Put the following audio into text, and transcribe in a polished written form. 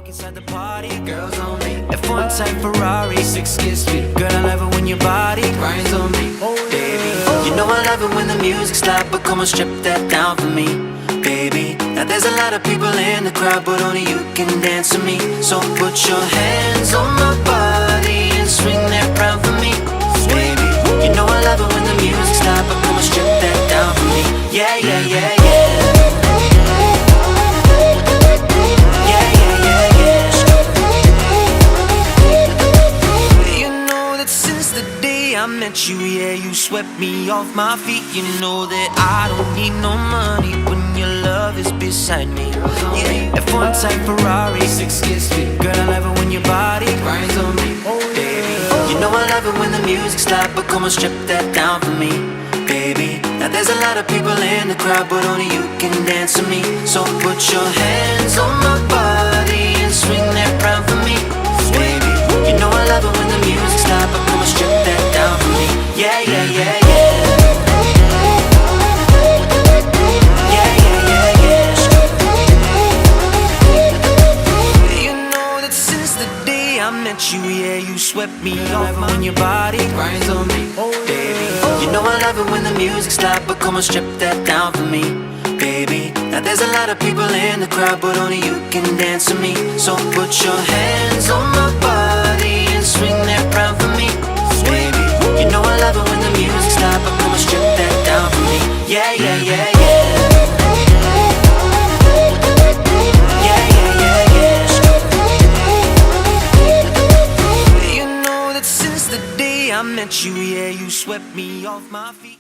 walk inside the party, girls on me. F1 type Ferrari, 6 kiss me. Girl, I love it when your body grinds on me, baby. You know I love it when the music's loud, but come on, strip that down for me, baby. Now there's a lot of people in the crowd, but only you can dance to me. So put your hands on my body and swing that round for me, baby. You know I love it when the music's loud, but come on, strip that down for me. Yeah, yeah, yeah, yeah. I met you, yeah, you swept me off my feet. You know that I don't need no money when your love is beside me. Yeah, F1 type Ferrari, 6 kiss me. Girl, I love it when your body grinds on me, baby. You know I love it when the music's loud, but come on, strip that down for me, baby. Now there's a lot of people in the crowd, but only you can dance to me. So put your hands on my body and swing that round for me, baby. You know I love it when the music's loud, but come on, strip that down for me. Yeah, yeah, yeah, yeah. Yeah, yeah, yeah, yeah. You know that since the day I met you, yeah, you swept me off when your body grinds on me, baby. You know I love it when the music's loud, but come on, strip that down for me, baby. Now there's a lot of people in the crowd, but only you can dance to me. So put your hands on my body and swing that round for me, baby. You know I love it when the music's loud, but come on, strip that down for me. Yeah, yeah, yeah, yeah. Yeah, yeah, yeah, yeah. You know that since the day I met you, yeah, you swept me off my feet.